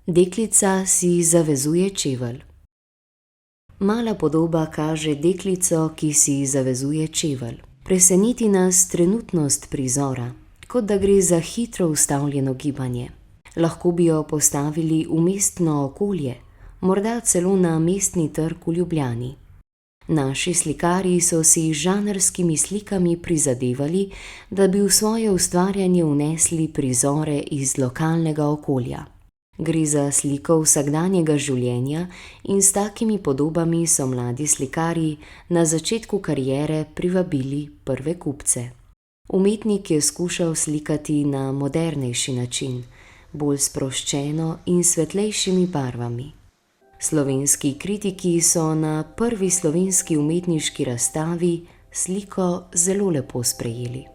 Deklica si zavezuje čevelj. Mala podoba kaže deklico, ki si zavezuje čevelj. Preseneti nas trenutnost prizora, kot da gre za hitro ustavljeno gibanje. Lahko bi jo postavili v mestno okolje, morda celo na Mestni trg v Ljubljani. Naši slikarji so si z žanrskimi slikami prizadevali, da bi v svoje ustvarjanje vnesli prizore iz lokalnega okolja. Gre za sliko vsakdanjega življenja in s takimi podobami so mladi slikarji na začetku kariere privabili prve kupce. Umetnik je skušal slikati na modernejši način, bolj sproščeno in s svetlejšimi barvami. Slovenski kritiki so na prvi slovenski umetniški razstavi sliko zelo lepo sprejeli.